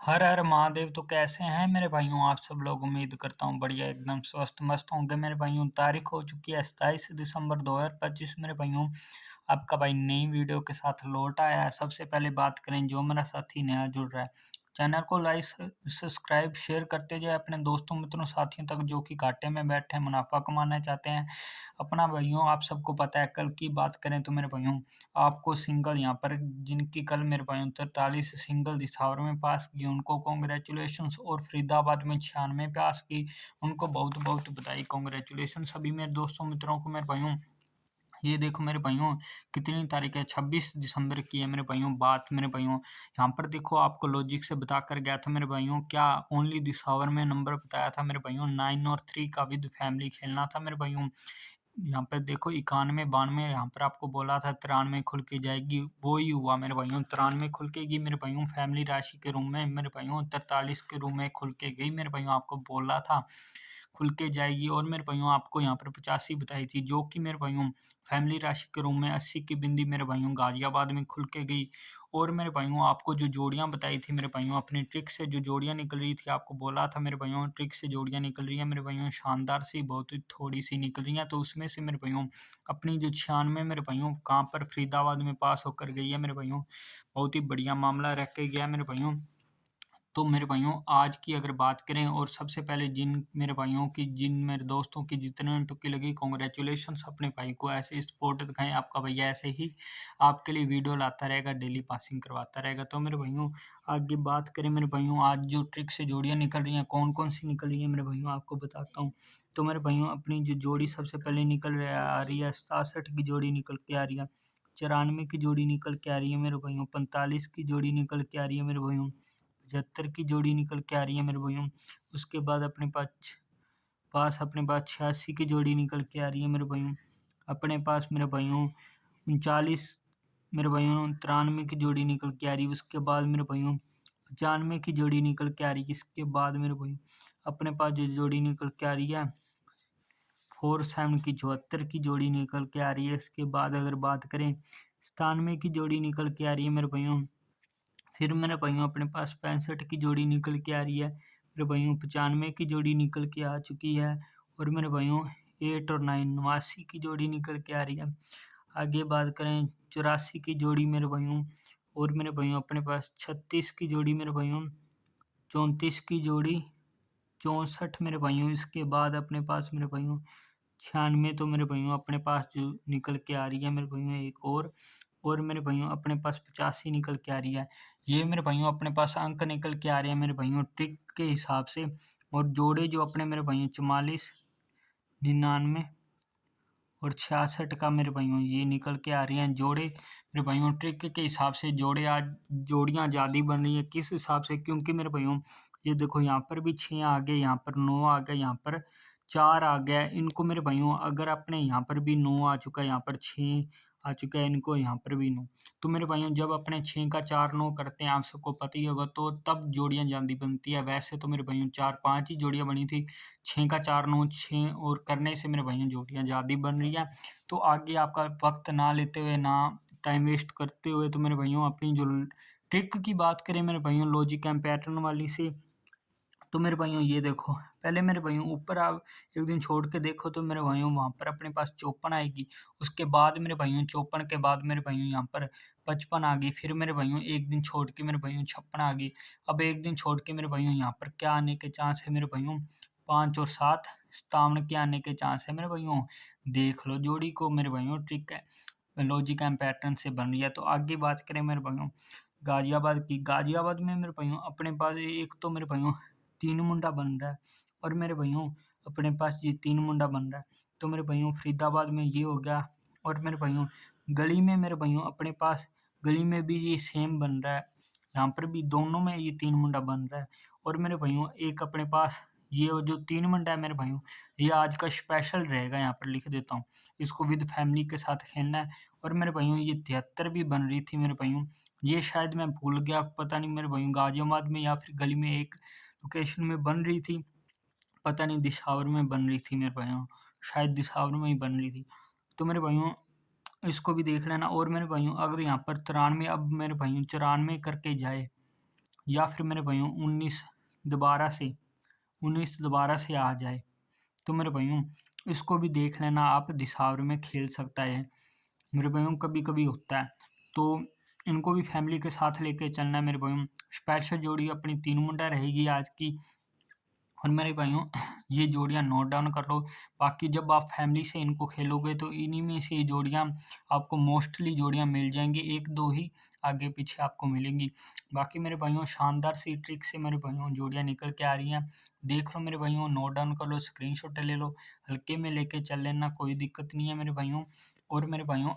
हर हर महादेव। तो कैसे हैं मेरे भाइयों आप सब लोग। उम्मीद करता हूँ बढ़िया एकदम स्वस्थ मस्त होंगे मेरे भाइयों। तारीख हो चुकी है 27 दिसंबर 2025 मेरे भाइयों। आपका भाई नई वीडियो के साथ लौट आया है। सबसे पहले बात करें जो मेरा साथी नया जुड़ रहा है, चैनल को लाइक सब्सक्राइब शेयर करते जाए अपने दोस्तों मित्रों साथियों तक जो कि घाटे में बैठे हैं, मुनाफा कमाना चाहते हैं अपना। भाइयों आप सबको पता है, कल की बात करें तो मेरे भाइयों आपको सिंगल यहाँ पर जिनकी कल मेरे भाइयों 43 सिंगल दिसंबर में पास की उनको कॉन्ग्रेचुलेशंस, और फरीदाबाद में 96 पास की उनको बहुत बहुत बधाई, कॉन्ग्रेचुलेशन सभी मेरे दोस्तों मित्रों को मेरे भाइयों। ये देखो मेरे भाइयों कितनी तारीख है, 26 दिसंबर की है मेरे भाइयों बात मेरे भाइयों। यहाँ पर देखो आपको लॉजिक से बता कर गया था मेरे भाइयों, क्या ओनली दिस आवर में नंबर बताया था मेरे भाइयों। 9 और 3 का विद फैमिली खेलना था मेरे भाइयों। यहाँ पर देखो 91 92 यहाँ पर आपको बोला था 93 खुल के जाएगी, वो ही हुआ मेरे भाइयों। 93 खुल के गई मेरे भाइयों फैमिली राशि के रूम में मेरे भाइयों। 43 के रूम में खुल के गई मेरे भाइयों, आपको बोला था खुल के जाएगी। और मेरे भाइयों आपको यहाँ पर 85 बताई थी जो कि मेरे भाइयों फैमिली राशि के रूम में। 80 की बिंदी मेरे भाइयों गाजियाबाद में खुल के गई। और मेरे भाइयों आपको जो जोड़ियां बताई थी मेरे भाइयों, अपनी ट्रिक से जो जोड़ियां निकल रही थी, आपको बोला था मेरे भाइयों ट्रिक से जोड़ियां निकल रही है मेरे भाइयों, शानदार सी बहुत ही थोड़ी सी निकल रही है। तो उसमें से मेरे भाइयों अपनी जो 96 मेरे भाइयों कहाँ पर फरीदाबाद में पास होकर गई है मेरे भाइयों। बहुत ही बढ़िया मामला रख के गया मेरे भाइयों। तो मेरे भाइयों आज की अगर बात करें, और सबसे पहले जिन मेरे भाइयों की जिन मेरे दोस्तों की जितने टुक्की लगी, कॉन्ग्रेचुलेशंस अपने भाई को ऐसे सपोर्ट दिखाएं। आपका भैया ऐसे ही आपके लिए वीडियो लाता रहेगा, डेली पासिंग करवाता रहेगा। तो मेरे भाइयों आगे बात करें मेरे भाइयों, आज जो ट्रिक से जोड़ियां निकल रही हैं कौन कौन सी निकल रही है मेरे भाइयों आपको बताता हूँ। तो मेरे भाइयों अपनी जो जोड़ी सबसे पहले निकल आ रही है, 67 की जोड़ी निकल के आ रही है, 94 की जोड़ी निकल के आ रही है मेरे भाइयों, 45 की जोड़ी निकल के आ रही है मेरे भाइयों, 75 की जोड़ी निकल के आ रही है मेरे भाइयों। उसके बाद अपने पास अपने पास 86 की जोड़ी निकल के आ रही है मेरे भाइयों। अपने पास मेरे भाइयों 39 मेरे भाइयों 93 की जोड़ी निकल के आ रही है। उसके बाद मेरे भाइयों 95 की जोड़ी निकल के आ रही है। इसके बाद मेरे भाइयों अपने पास जो जोड़ी निकल के आ रही है 47 की 74 की जोड़ी निकल के आ रही है। इसके बाद अगर बात करें 97 की जोड़ी निकल के आ रही है मेरे भाइयों। फिर मेरे भाइयों अपने पास 65 की जोड़ी निकल के आ रही है मेरे भाइयों। 95 की जोड़ी निकल के आ चुकी है। और मेरे भाइयों 8 और 9 89 की जोड़ी निकल के आ रही है। आगे बात करें 84 की जोड़ी मेरे भाइयों। और मेरे भाइयों अपने पास 36 की जोड़ी मेरे भाइयों, 34 की जोड़ी, 64 मेरे भाइयों। इसके बाद अपने पास मेरे भाइयों 96 तो मेरे भाइयों अपने पास जो निकल के आ रही है मेरे भाइयों एक और मेरे भाइयों अपने पास 85 निकल के आ रही है। ये मेरे भाइयों अपने पास अंक निकल के आ रहे हैं मेरे भाइयों ट्रिक के हिसाब से। और जोड़े जो अपने मेरे भाइयों 44 99 और 66 का मेरे भाइयों ये निकल के आ रही हैं जोड़े मेरे भाइयों ट्रिक के हिसाब से। जोड़े आज जोड़ियाँ ज़्यादा बन रही है किस हिसाब से, क्योंकि मेरे भाइयों ये देखो यहाँ पर भी 6 आ गए, यहाँ पर 9 आ गए, यहाँ पर 4 आ गया। इनको मेरे भाइयों अगर अपने यहाँ पर भी 9 आ चुका है, यहाँ पर 6 आ चुका है, इनको यहाँ पर भी 9। तो मेरे भाइयों जब अपने 6 का 4 9 करते हैं, आप सबको पता ही होगा, तो तब जोड़ियाँ ज़्यादा बनती है। वैसे तो मेरे भाइयों 4 5 ही जोड़ियाँ बनी थी, 6 का 4 9 6 और करने से मेरे भाइयों जोड़ियाँ ज़्यादा बन रही है। तो आगे आपका वक्त ना लेते हुए, ना टाइम वेस्ट करते हुए, तो मेरे भाइयों अपनी जो ट्रिक की बात करें मेरे भाइयों लॉजिक एंड पैटर्न वाली से, तो मेरे भाइयों ये देखो पहले मेरे भाइयों ऊपर आप एक दिन छोड़ के देखो तो मेरे भाइयों वहाँ पर अपने पास 54 आएगी। उसके बाद मेरे भाइयों 54 के बाद मेरे भाइयों यहाँ पर 55 आ गई। फिर मेरे भाइयों एक दिन छोड़ के मेरे भाइयों 56 आ गई। अब एक दिन छोड़ के मेरे भाइयों यहाँ पर क्या आने के चांस है मेरे भाइयों, 5 और 7 57 के आने के चांस है मेरे भाइयों। देख लो जोड़ी को मेरे भाइयों ट्रिक है लॉजिक एंड पैटर्न से बन रही है। तो आगे बात करें मेरे भाइयों गाजियाबाद की, गाजियाबाद में मेरे भाइयों अपने पास एक तो मेरे भाइयों 3 मुंडा बन रहा है। और मेरे भाइयों अपने पास ये 3 मुंडा बन रहा है। तो मेरे भाइयों फरीदाबाद में ये हो गया। और मेरे भाइयों गली में मेरे भाइयों अपने पास गली में भी ये सेम बन रहा है। यहाँ पर भी दोनों में ये 3 मुंडा बन रहा है। और मेरे भाइयों एक अपने पास ये जो 3 मुंडा है मेरे भाइयों, ये आज का स्पेशल रहेगा, यहाँ पर लिख देता हूँ। इसको विद फैमिली के साथ खेलना है। और मेरे भाइयों ये 73 भी बन रही थी मेरे भाइयों, ये शायद मैं भूल गया, पता नहीं मेरे भाइयों गाजियाबाद में या फिर गली में एक लोकेशन में बन रही थी, पता नहीं दिशावर में बन रही थी मेरे भाइयों, शायद दिशावर में ही बन रही थी। तो मेरे भाइयों इसको भी देख लेना। और मेरे भाइयों अगर यहाँ पर 93 अब मेरे भाइयों 94 करके जाए या फिर मेरे भाइयों 19 दोबारा से आ जाए, तो मेरे भाइयों इसको भी देख लेना आप, दिसावर में खेल सकता है। मेरे भाइयों कभी-कभी होता है, तो इनको भी फैमिली के साथ लेके चलना है मेरे भाइयों। स्पेशल जोड़ी अपनी 3 मुंडा रहेगी आज की। और मेरे भाइयों ये जोड़ियाँ नोट डाउन कर लो, बाकी जब आप फैमिली से इनको खेलोगे तो इन्हीं में से ये जोड़ियाँ आपको मोस्टली जोड़ियाँ मिल जाएँगी, 1-2 ही आगे-पीछे आपको मिलेंगी। बाकी मेरे भाइयों शानदार सी ट्रिक से मेरे भाइयों जोड़ियाँ निकल के आ रही हैं। देख लो मेरे भाइयों, नोट डाउन कर लो, स्क्रीनशॉट ले लो, हल्के में लेके चल लेना, कोई दिक्कत नहीं है मेरे भाइयों। और मेरे भाइयों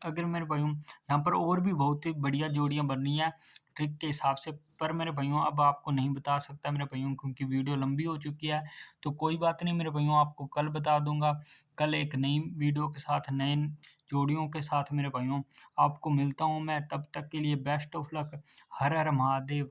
अगर मेरे भाइयों यहाँ पर और भी बहुत ही बढ़िया जोड़ियाँ बन रही हैं ट्रिक के हिसाब से, पर मेरे भाइयों अब आपको नहीं बता सकता मेरे भाइयों, क्योंकि वीडियो लंबी हो चुकी है। तो कोई बात नहीं मेरे भाइयों, आपको कल बता दूँगा। कल एक नई वीडियो के साथ, नए जोड़ियों के साथ मेरे भाइयों आपको मिलता हूँ मैं। तब तक के लिए best of luck. Her her Mahadev.